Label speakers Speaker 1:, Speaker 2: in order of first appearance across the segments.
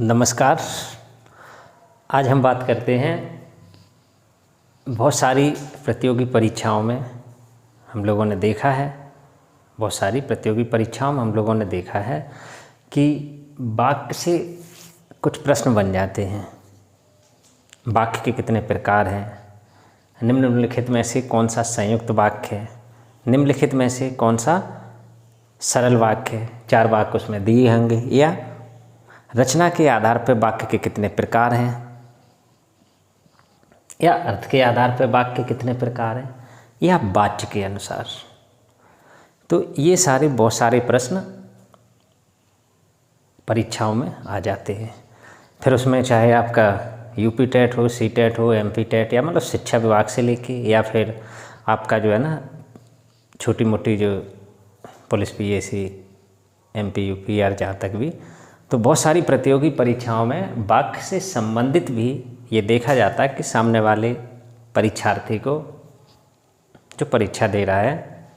Speaker 1: नमस्कार। आज हम बात करते हैं बहुत सारी प्रतियोगी परीक्षाओं में हम लोगों ने देखा है कि वाक्य से कुछ प्रश्न बन जाते हैं। वाक्य के कितने प्रकार हैं, निम्नलिखित में से कौन सा संयुक्त वाक्य है, निम्नलिखित में से कौन सा सरल वाक्य है। 4 वाक्य उसमें दिए होंगे। या रचना के आधार पर वाक्य के कितने प्रकार हैं, या अर्थ के आधार पर वाक्य कितने प्रकार हैं, या वाच्य के अनुसार। तो ये बहुत सारे प्रश्न परीक्षाओं में आ जाते हैं। फिर उसमें चाहे आपका यूपी टेट हो, सी टेट हो, एमपी टेट, या मतलब शिक्षा विभाग से लेके, या फिर आपका जो है ना छोटी मोटी जो पुलिस पीएसी, एमपी यूपी आर जहाँ तक भी, तो बहुत सारी प्रतियोगी परीक्षाओं में वाक्य से संबंधित भी ये देखा जाता है कि सामने वाले परीक्षार्थी को, जो परीक्षा दे रहा है,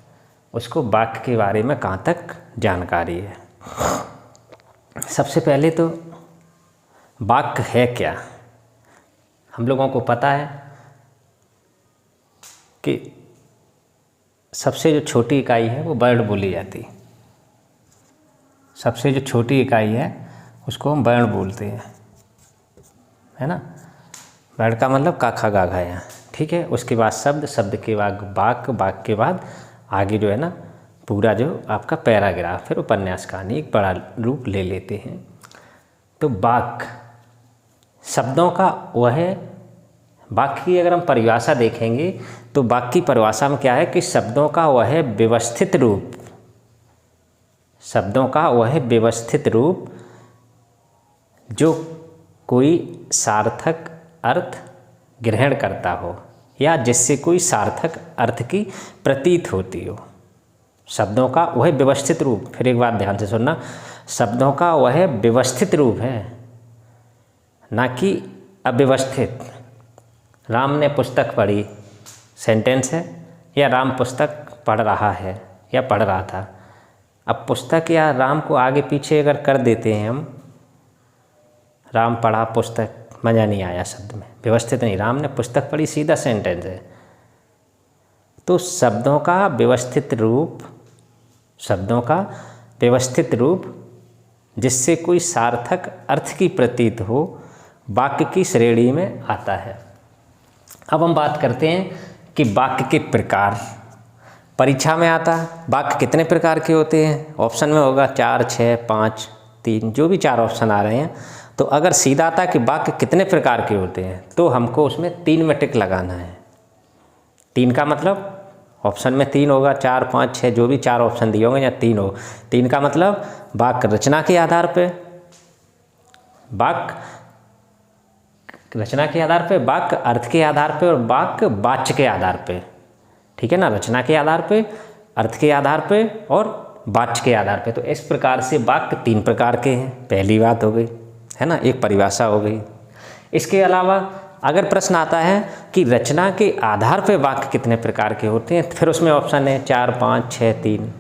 Speaker 1: उसको वाक्य के बारे में कहाँ तक जानकारी है। सबसे पहले तो वाक्य है क्या। हम लोगों को पता है कि सबसे जो छोटी इकाई है वो वर्ड बोली जाती है। सबसे जो छोटी इकाई है उसको हम वर्ण बोलते हैं, है ना। वर्ण का मतलब का खा गा घा या, ठीक है। उसके बाद शब्द, शब्द के बाद वाक्य, वाक्य के बाद आगे जो है ना पूरा जो आपका पैराग्राफ, फिर उपन्यास कहानी एक बड़ा रूप ले लेते हैं। तो वाक्य शब्दों का वह है। वाक्य की अगर हम परिभाषा देखेंगे तो वाक्य की परिभाषा में क्या है कि शब्दों का वह है व्यवस्थित रूप, शब्दों का वह है व्यवस्थित रूप जो कोई सार्थक अर्थ ग्रहण करता हो, या जिससे कोई सार्थक अर्थ की प्रतीत होती हो। शब्दों का वह व्यवस्थित रूप, फिर एक बात ध्यान से सुनना, शब्दों का वह व्यवस्थित रूप है, ना कि अव्यवस्थित। राम ने पुस्तक पढ़ी सेंटेंस है, या राम पुस्तक पढ़ रहा है या पढ़ रहा था। अब पुस्तक या राम को आगे पीछे अगर कर देते हैं हम, राम पढ़ा पुस्तक, मज़ा नहीं आया शब्द में, व्यवस्थित नहीं। राम ने पुस्तक पढ़ी सीधा सेंटेंस है। तो शब्दों का व्यवस्थित रूप, शब्दों का व्यवस्थित रूप जिससे कोई सार्थक अर्थ की प्रतीत हो, वाक्य की श्रेणी में आता है। अब हम बात करते हैं कि वाक्य के प्रकार। परीक्षा में आता है वाक्य कितने प्रकार के होते हैं। ऑप्शन में होगा 4, 6, 5, 3, जो भी 4 ऑप्शन आ रहे हैं। तो अगर सीधा आता कि वाक्य कितने प्रकार के होते हैं, तो हमको उसमें 3 में टिक लगाना है। 3 का मतलब ऑप्शन में 3 होगा, 4, 5, 6 जो भी 4 ऑप्शन दिए होंगे, या 3 हो। 3 का मतलब वाक्य रचना के आधार पे, वाक्य रचना के आधार पे, वाक्य अर्थ के आधार पे, और वाक्य वाच्य के आधार पे, ठीक है ना। रचना के आधार पे, अर्थ के आधार पे, और वाच्य के आधार पे। तो इस प्रकार से वाक्य 3 प्रकार के हैं। पहली बात हो गई, है ना, एक परिभाषा हो गई। इसके अलावा अगर प्रश्न आता है कि रचना के आधार पे वाक्य कितने प्रकार के होते हैं, फिर उसमें ऑप्शन है 4, 5, 6, 3,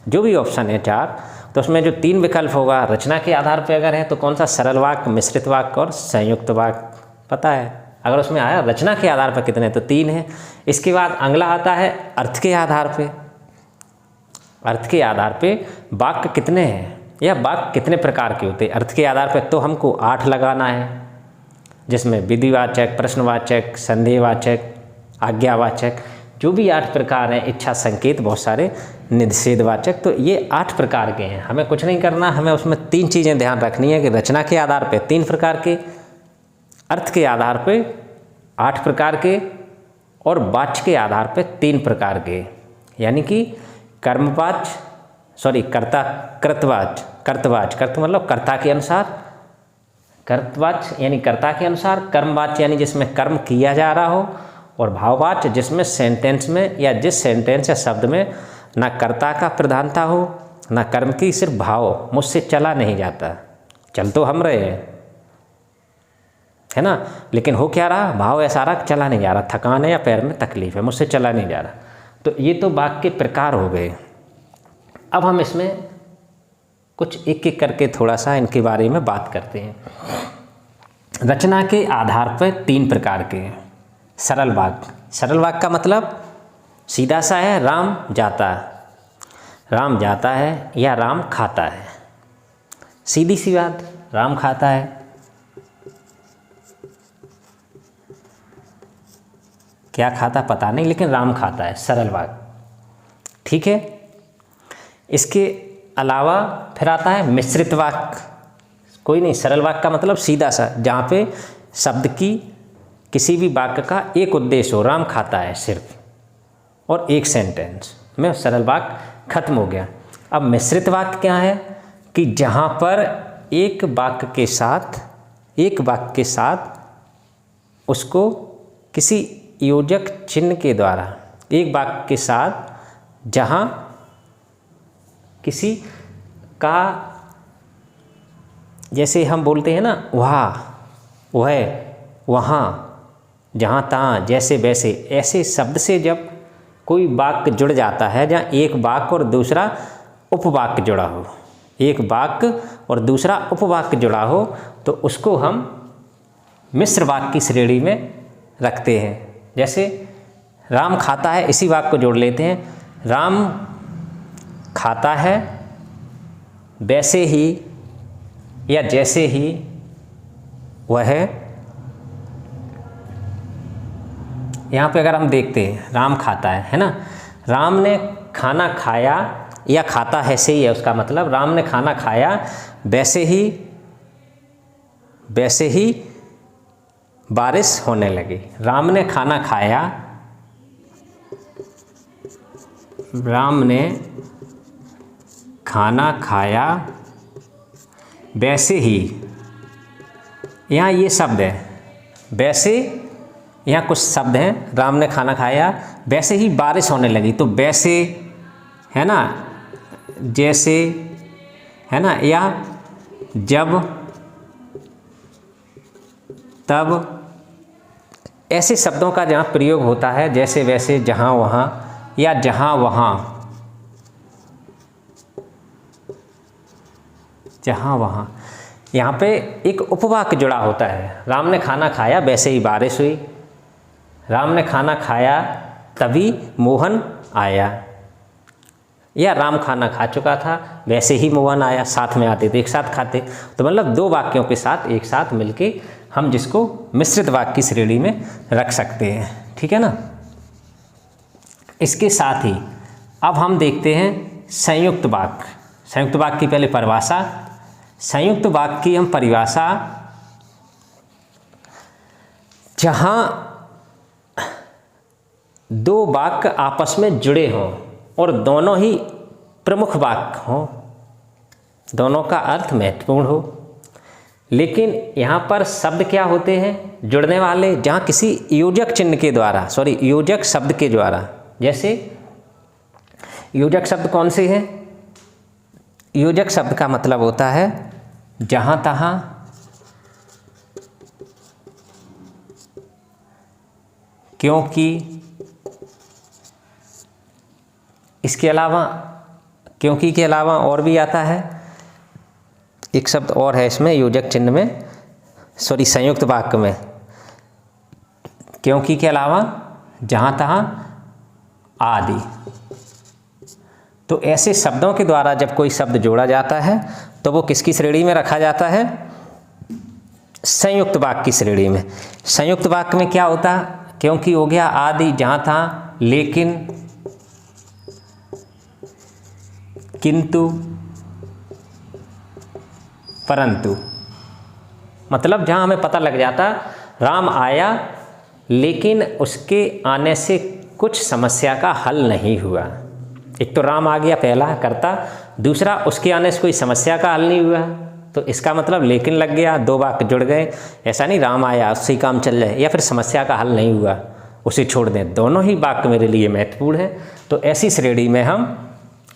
Speaker 1: जो भी ऑप्शन है 4, तो उसमें जो 3 विकल्प होगा रचना के आधार पे अगर है तो कौन सा, सरल वाक्य, मिश्रित वाक्य और संयुक्त वाक्य, पता है। अगर उसमें आया रचना के आधार पर कितने, तो 3 है। इसके बाद अगला आता है अर्थ के आधार पे। अर्थ के आधार पे वाक्य कितने हैं, या वाक्य कितने प्रकार के होते हैं। अर्थ के आधार पे तो हमको 8 लगाना है, जिसमें विधिवाचक, प्रश्नवाचक, संदेहवाचक, आज्ञावाचक, जो भी 8 प्रकार हैं, इच्छा संकेत, बहुत सारे निषेधवाचक। तो ये 8 प्रकार के हैं। हमें कुछ नहीं करना, हमें उसमें 3 चीज़ें ध्यान रखनी है कि रचना के आधार पे 3 प्रकार के, अर्थ के आधार पे 8 प्रकार के, और वाच्य के आधार पे 3 प्रकार के। यानी कि कर्मवाच्य, कृतवाच्य, कर्त मतलब कर्ता के अनुसार, कर्तवाच्य यानी कर्ता के अनुसार, कर्मवाच्य यानी जिसमें कर्म किया जा रहा हो, और भाववाच्य जिसमें सेंटेंस में या जिस सेंटेंस या शब्द में ना कर्ता का प्रधानता हो ना कर्म की, सिर्फ भाव, मुझसे चला नहीं जाता। चल तो हम रहे हैं, है ना, लेकिन हो क्या रहा, भाव ऐसा रहा चला नहीं जा रहा, थकान है या पैर में तकलीफ है, मुझसे चला नहीं जा रहा। तो ये तो वाक्य के प्रकार हो गए। अब हम इसमें कुछ एक एक करके थोड़ा सा इनके बारे में बात करते हैं। रचना के आधार पर 3 प्रकार के हैं। सरल वाक्य, सरल वाक्य का मतलब सीधा सा है, राम जाता है, राम जाता है या राम खाता है। सीधी सी बात, राम खाता है। क्या खाता पता नहीं, लेकिन राम खाता है, सरल वाक्य। ठीक है। इसके अलावा फिर आता है मिश्रित वाक्य। कोई नहीं, सरल वाक्य का मतलब सीधा सा, जहाँ पे शब्द की किसी भी वाक्य का एक उद्देश्य हो, राम खाता है सिर्फ, और एक सेंटेंस में सरल वाक्य खत्म हो गया। अब मिश्रित वाक्य क्या है कि जहाँ पर एक वाक्य के साथ उसको किसी योजक चिन्ह के द्वारा, एक वाक्य के साथ जहाँ किसी का, जैसे हम बोलते हैं ना, वहाँ, वह, वहाँ, जहाँ तहाँ, जैसे वैसे, ऐसे शब्द से जब कोई वाक्य जुड़ जाता है, जहाँ एक वाक्य और दूसरा उपवाक्य जुड़ा हो, एक वाक्य और दूसरा उपवाक्य जुड़ा हो, तो उसको हम मिश्र वाक्य की श्रेणी में रखते हैं। जैसे राम खाता है, इसी वाक्य को जोड़ लेते हैं, राम खाता है वैसे ही या जैसे ही वह, यहाँ पे अगर हम देखते हैं राम खाता है ना, राम ने खाना खाया या खाता है से ही है उसका मतलब, राम ने खाना खाया वैसे ही बारिश होने लगी। राम ने खाना खाया, राम ने खाना खाया वैसे ही, यहाँ ये शब्द है वैसे, यहाँ कुछ शब्द हैं, राम ने खाना खाया वैसे ही बारिश होने लगी, तो वैसे है ना, जैसे है ना, या जब, तब, ऐसे शब्दों का जहाँ प्रयोग होता है, जैसे वैसे, जहाँ वहाँ या जहाँ वहाँ, जहाँ वहाँ, यहाँ पे एक उपवाक्य जुड़ा होता है। राम ने खाना खाया वैसे ही बारिश हुई, राम ने खाना खाया तभी मोहन आया, या राम खाना खा चुका था वैसे ही मोहन आया, साथ में आते थे, एक साथ खाते। तो मतलब 2 वाक्यों के साथ एक साथ मिलके हम जिसको मिश्रित वाक्य की श्रेणी में रख सकते हैं। ठीक है ना। इसके साथ ही अब हम देखते हैं संयुक्त वाक्य। संयुक्त वाक्य की पहले परिभाषा, संयुक्त वाक्य की हम परिभाषा, जहाँ 2 वाक्य आपस में जुड़े हों और दोनों ही प्रमुख वाक्य हों, दोनों का अर्थ महत्वपूर्ण हो, लेकिन यहाँ पर शब्द क्या होते हैं जुड़ने वाले, जहाँ किसी योजक चिन्ह के द्वारा, योजक शब्द के द्वारा। जैसे योजक शब्द कौन से हैं? योजक शब्द का मतलब होता है जहाँ तहाँ, क्योंकि, इसके अलावा, क्योंकि के अलावा और भी आता है एक शब्द और है इसमें योजक चिन्ह में, संयुक्त वाक्य में, क्योंकि के अलावा, जहाँ तहाँ आदि। तो ऐसे शब्दों के द्वारा जब कोई शब्द जोड़ा जाता है तो वो किसकी श्रेणी में रखा जाता है? संयुक्त वाक्य की श्रेणी में। संयुक्त वाक्य में क्या होता? क्योंकि हो गया, आदि, जहाँ था, लेकिन, किंतु, परंतु। मतलब जहाँ हमें पता लग जाता राम आया लेकिन उसके आने से कुछ समस्या का हल नहीं हुआ। एक तो राम आ गया पहला कर्ता, दूसरा उसके आने से कोई समस्या का हल नहीं हुआ, तो इसका मतलब लेकिन लग गया, 2 वाक्य जुड़ गए। ऐसा नहीं राम आया उससे काम चल जाए, या फिर समस्या का हल नहीं हुआ उसे छोड़ दें, दोनों ही वाक्य मेरे लिए महत्वपूर्ण है। तो ऐसी श्रेणी में हम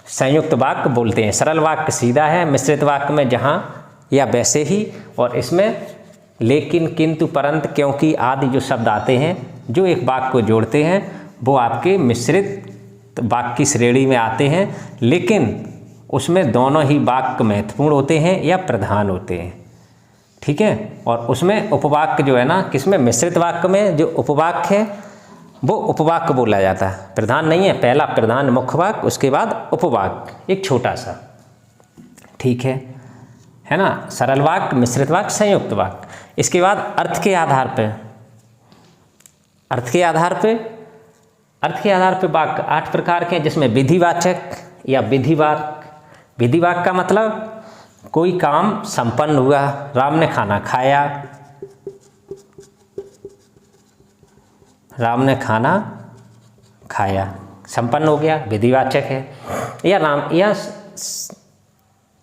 Speaker 1: संयुक्त वाक्य बोलते हैं। सरल वाक्य सीधा है, मिश्रित वाक्य में जहाँ या वैसे ही, और इसमें लेकिन, किंतु, परंतु, क्योंकि आदि जो शब्द आते हैं जो एक वाक्य को जोड़ते हैं वो आपके मिश्रित वाक्य की श्रेणी में आते हैं। लेकिन उसमें दोनों ही वाक्य महत्वपूर्ण होते हैं या प्रधान होते हैं, ठीक है। और उसमें उपवाक्य जो है ना, किसमें, मिश्रित वाक्य में जो उपवाक्य है वो उपवाक्य बोला जाता है, प्रधान नहीं है। पहला प्रधान मुख्य वाक्य, उसके बाद उपवाक्य एक छोटा सा, ठीक है ना। सरल वाक्य, मिश्रित वाक्य, संयुक्त वाक्य। इसके बाद अर्थ के आधार पे, अर्थ के आधार पे वाक्य 8 प्रकार के हैं, जिसमें विधिवाचक या विधिवाक्य। विधिवाक्य का मतलब कोई काम संपन्न हुआ, राम ने खाना खाया, राम ने खाना खाया, संपन्न हो गया, विधिवाचक है। या राम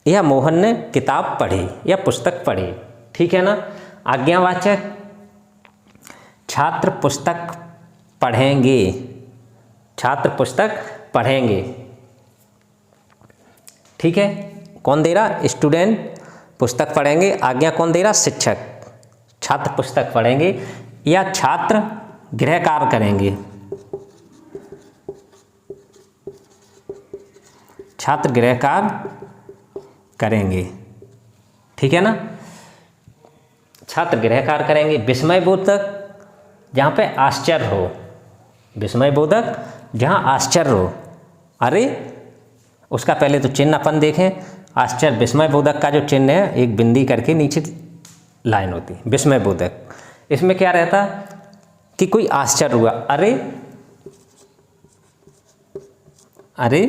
Speaker 1: या मोहन ने किताब पढ़ी या पुस्तक पढ़ी, ठीक है ना। आज्ञावाचक, छात्र पुस्तक पढ़ेंगे, छात्र पुस्तक पढ़ेंगे, ठीक है। कौन दे रहा, स्टूडेंट पुस्तक पढ़ेंगे। आज्ञा कौन दे रहा, शिक्षक। छात्र पुस्तक पढ़ेंगे या छात्र गृह कार्य करेंगे, छात्र गृह कार्य करेंगे, ठीक है ना। छात्र गृह कार्य करेंगे। विस्मय बोधक, जहाँ पे आश्चर्य हो, विस्मय बोधक जहाँ आश्चर्य हो। अरे उसका पहले तो चिन्ह अपन देखें, आश्चर्य विस्मय बोधक का जो चिन्ह है, एक बिंदी करके नीचे लाइन होती है, विस्मय बोधक। इसमें क्या रहता कि कोई आश्चर्य हुआ, अरे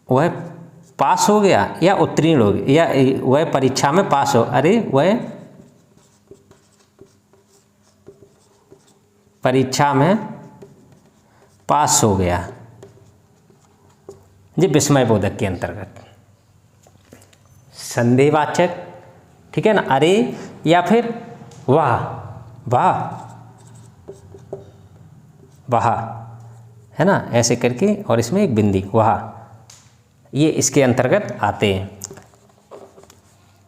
Speaker 1: वह पास हो गया या उत्तीर्ण हो गया, या वह परीक्षा में पास हो, अरे वह परीक्षा में पास हो गया, ये विस्मय बोधक के अंतर्गत। संदेहवाचक, ठीक है ना, अरे या फिर वाह, वाह, वाह, है ना, ऐसे करके, और इसमें एक बिंदी, वाह, ये इसके अंतर्गत आते हैं।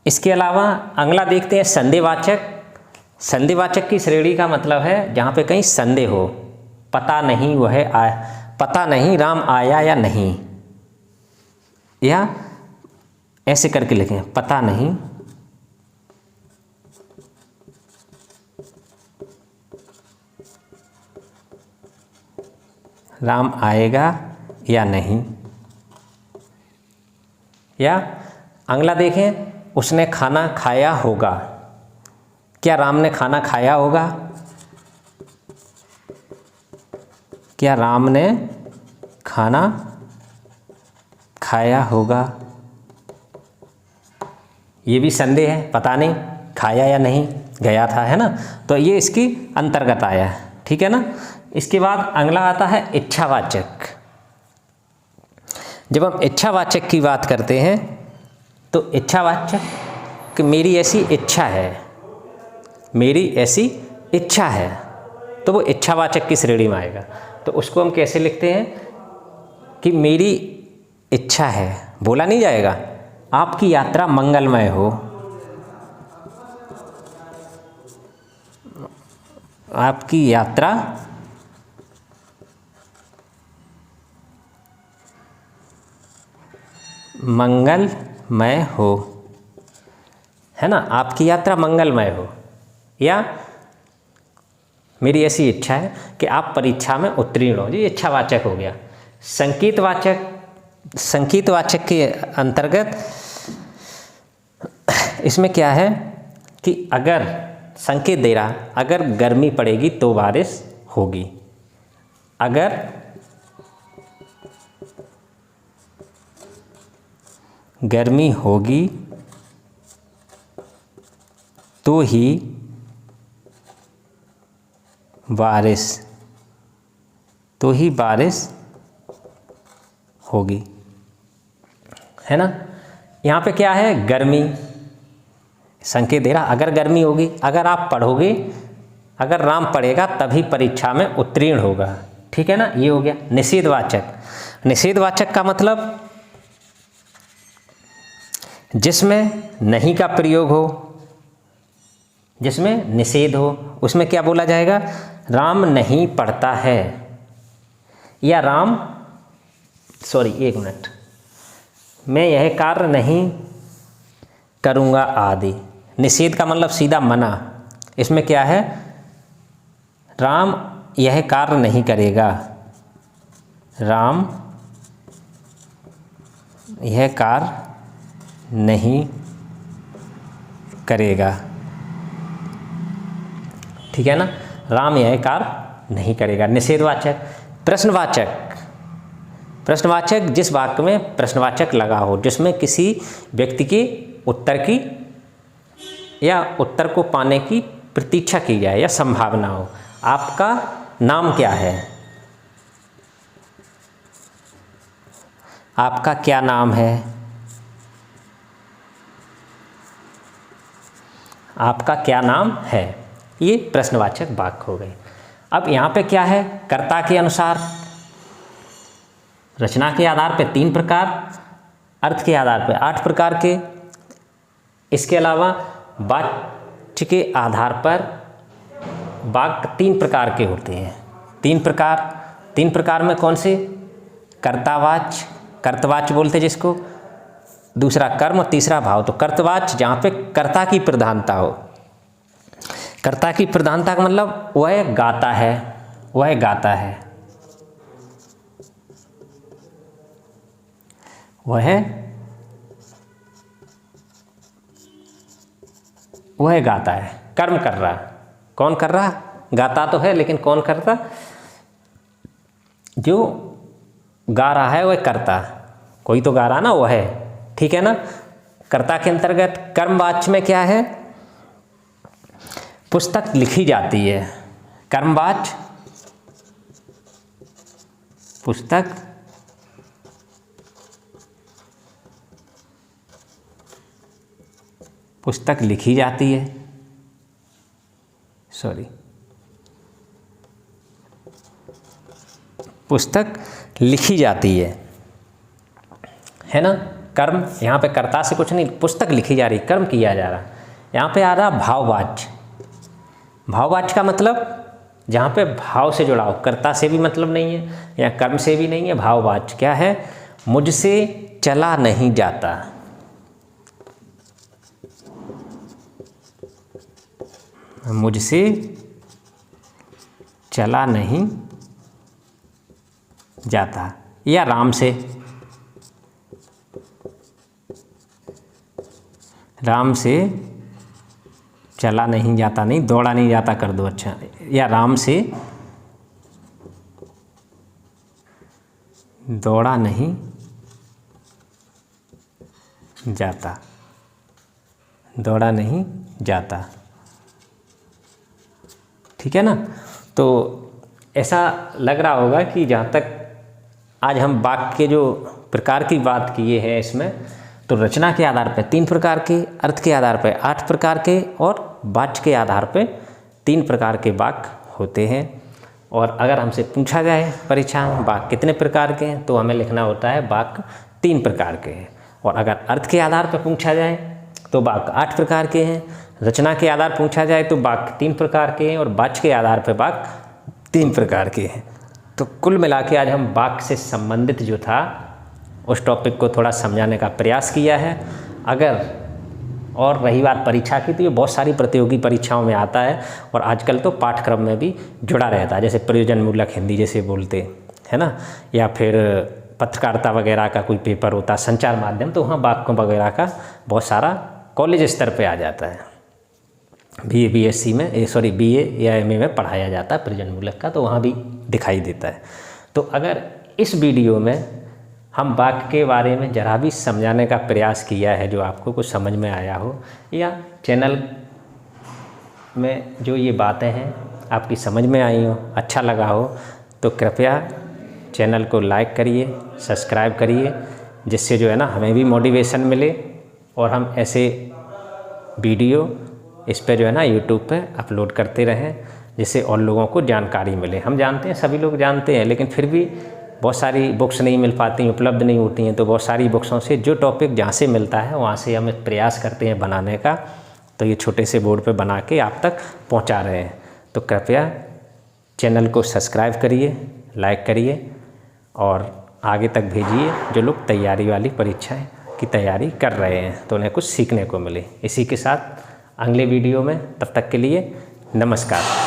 Speaker 1: इसके अलावा अगला देखते हैं संदेहवाचक। संदेहवाचक की श्रेणी का मतलब है जहाँ पे कहीं संदेह हो, पता नहीं वह आया, पता नहीं राम आया या नहीं, या ऐसे करके लिखें, पता नहीं राम आएगा या नहीं। या अगला देखें, उसने खाना खाया होगा, क्या राम ने खाना खाया होगा, क्या राम ने खाना खाया होगा, ये भी संदेह है, पता नहीं खाया या नहीं, गया था, है ना, तो ये इसकी अंतर्गत आया है, ठीक है ना। इसके बाद अगला आता है इच्छावाचक। जब हम इच्छावाचक की बात करते हैं तो इच्छावाचक कि मेरी ऐसी इच्छा है, मेरी ऐसी इच्छा है, तो वो इच्छावाचक की श्रेणी में आएगा। तो उसको हम कैसे लिखते हैं कि मेरी इच्छा है, बोला नहीं जाएगा, आपकी यात्रा मंगलमय हो, आपकी यात्रा मंगलमय हो, है ना, आपकी यात्रा मंगलमय हो। या मेरी ऐसी इच्छा है कि आप परीक्षा में उत्तीर्ण हो, ये इच्छावाचक हो गया। संकेतवाचक, संकेतवाचक के अंतर्गत इसमें क्या है कि अगर संकेत दे रहा, अगर गर्मी पड़ेगी तो बारिश होगी, अगर गर्मी होगी तो ही बारिश, तो ही बारिश होगी, है ना। यहाँ पे क्या है, गर्मी संकेत दे रहा, अगर गर्मी होगी, अगर आप पढ़ोगे, अगर राम पढ़ेगा तभी परीक्षा में उत्तीर्ण होगा, ठीक है ना, ये हो गया। निषेधवाचक, निषेधवाचक का मतलब जिसमें नहीं का प्रयोग हो, जिसमें निषेध हो, उसमें क्या बोला जाएगा, राम नहीं पढ़ता है, या राम, सॉरी एक मिनट, मैं यह कार्य नहीं करूँगा आदि। निषेध का मतलब सीधा मना। इसमें क्या है, राम यह कार्य नहीं करेगा, राम यह कार्य नहीं करेगा, ठीक है ना। राम यह कार्य नहीं करेगा। निषेधवाचक। प्रश्नवाचक। प्रश्नवाचक जिस वाक्य में प्रश्नवाचक लगा हो, जिसमें किसी व्यक्ति के उत्तर की या उत्तर को पाने की प्रतीक्षा की जाए या संभावना हो। आपका नाम क्या है, आपका क्या नाम है, आपका क्या नाम है, ये प्रश्नवाचक वाक्य हो गए। अब यहाँ पे क्या है, कर्ता के अनुसार, रचना के आधार पे 3 प्रकार, अर्थ के आधार पे 8 प्रकार के, इसके अलावा वाक्य के आधार पर वाक्य 3 प्रकार के होते हैं। 3 प्रकार में कौन से, कर्तावाच्य, कर्तवाच्य बोलते जिसको, दूसरा कर्म और तीसरा भाव। तो कर्तवाच्य जहाँ पे कर्ता की प्रधानता हो। कर्ता की प्रधानता का मतलब वह गाता है, वह गाता है, वह गाता है, कर्म कर रहा। कौन कर रहा, गाता तो है लेकिन कौन करता, जो गा रहा है वह करता, कोई तो गा रहा ना, वो है, ठीक है ना। कर्ता के अंतर्गत कर्मवाच्य में क्या है, पुस्तक लिखी जाती है। कर्मवाच्य पुस्तक लिखी जाती है, पुस्तक लिखी जाती है ना। कर्म यहाँ पे कर्ता से कुछ नहीं, पुस्तक लिखी जा रही, कर्म किया जा रहा। यहाँ पे आ रहा भाववाच्य। भाववाच्य का मतलब जहाँ पे भाव से जुड़ा हो, कर्ता से भी मतलब नहीं है या कर्म से भी नहीं है। भाववाच्य क्या है, मुझसे चला नहीं जाता, मुझसे चला नहीं जाता, या राम से, राम से चला नहीं जाता, नहीं दौड़ा नहीं जाता कर दो, अच्छा, या राम से दौड़ा नहीं जाता, दौड़ा नहीं जाता, ठीक है ना। तो ऐसा लग रहा होगा कि जहाँ तक आज हम वाक्य के जो प्रकार की बात किए हैं इसमें, तो रचना के आधार पे 3 प्रकार के, अर्थ के आधार पे 8 प्रकार के और वाच्य के आधार पे 3 प्रकार के वाक्य होते हैं। और अगर हमसे पूछा जाए परीक्षा में वाक्य कितने प्रकार के हैं, तो हमें लिखना होता है वाक्य 3 प्रकार के हैं। और अगर अर्थ के आधार पर पूछा जाए तो वाक्य 8 प्रकार के हैं, रचना के आधार पूछा जाए तो वाक्य 3 प्रकार के हैं और वाच्य के आधार पर वाक्य 3 प्रकार के हैं। तो कुल मिला के आज हम वाक्य से संबंधित जो था उस टॉपिक को थोड़ा समझाने का प्रयास किया है। अगर और रही बात परीक्षा की, तो ये बहुत सारी प्रतियोगी परीक्षाओं में आता है और आजकल तो पाठ्यक्रम में भी जुड़ा रहता है, जैसे प्रयोजनमूलक हिंदी जैसे बोलते है ना, या फिर पत्रकारिता वगैरह का कोई पेपर होता है, संचार माध्यम, तो वहाँ वाक्यों वगैरह का बहुत सारा कॉलेज स्तर पे आ जाता है। BA या MA में पढ़ाया जाता है प्रयोजनमूलक का, तो वहाँ भी दिखाई देता है। तो अगर इस वीडियो में हम वाक्य के बारे में ज़रा भी समझाने का प्रयास किया है, जो आपको कुछ समझ में आया हो, या चैनल में जो ये बातें हैं आपकी समझ में आई हो, अच्छा लगा हो, तो कृपया चैनल को लाइक करिए, सब्सक्राइब करिए, जिससे जो है ना हमें भी मोटिवेशन मिले और हम ऐसे वीडियो इस पे जो है ना यूट्यूब पे अपलोड करते रहें, जिससे और लोगों को जानकारी मिले। हम जानते हैं, सभी लोग जानते हैं, लेकिन फिर भी बहुत सारी बुक्स नहीं मिल पाती, उपलब्ध नहीं होती हैं। तो बहुत सारी बुक्सों से जो टॉपिक जहाँ से मिलता है वहाँ से हम प्रयास करते हैं बनाने का। तो ये छोटे से बोर्ड पे बना के आप तक पहुँचा रहे हैं। तो कृपया चैनल को सब्सक्राइब करिए, लाइक करिए और आगे तक भेजिए, जो लोग तैयारी वाली परीक्षाएं की तैयारी कर रहे हैं तो उन्हें कुछ सीखने को मिले। इसी के साथ अगले वीडियो में, तब तक के लिए नमस्कार।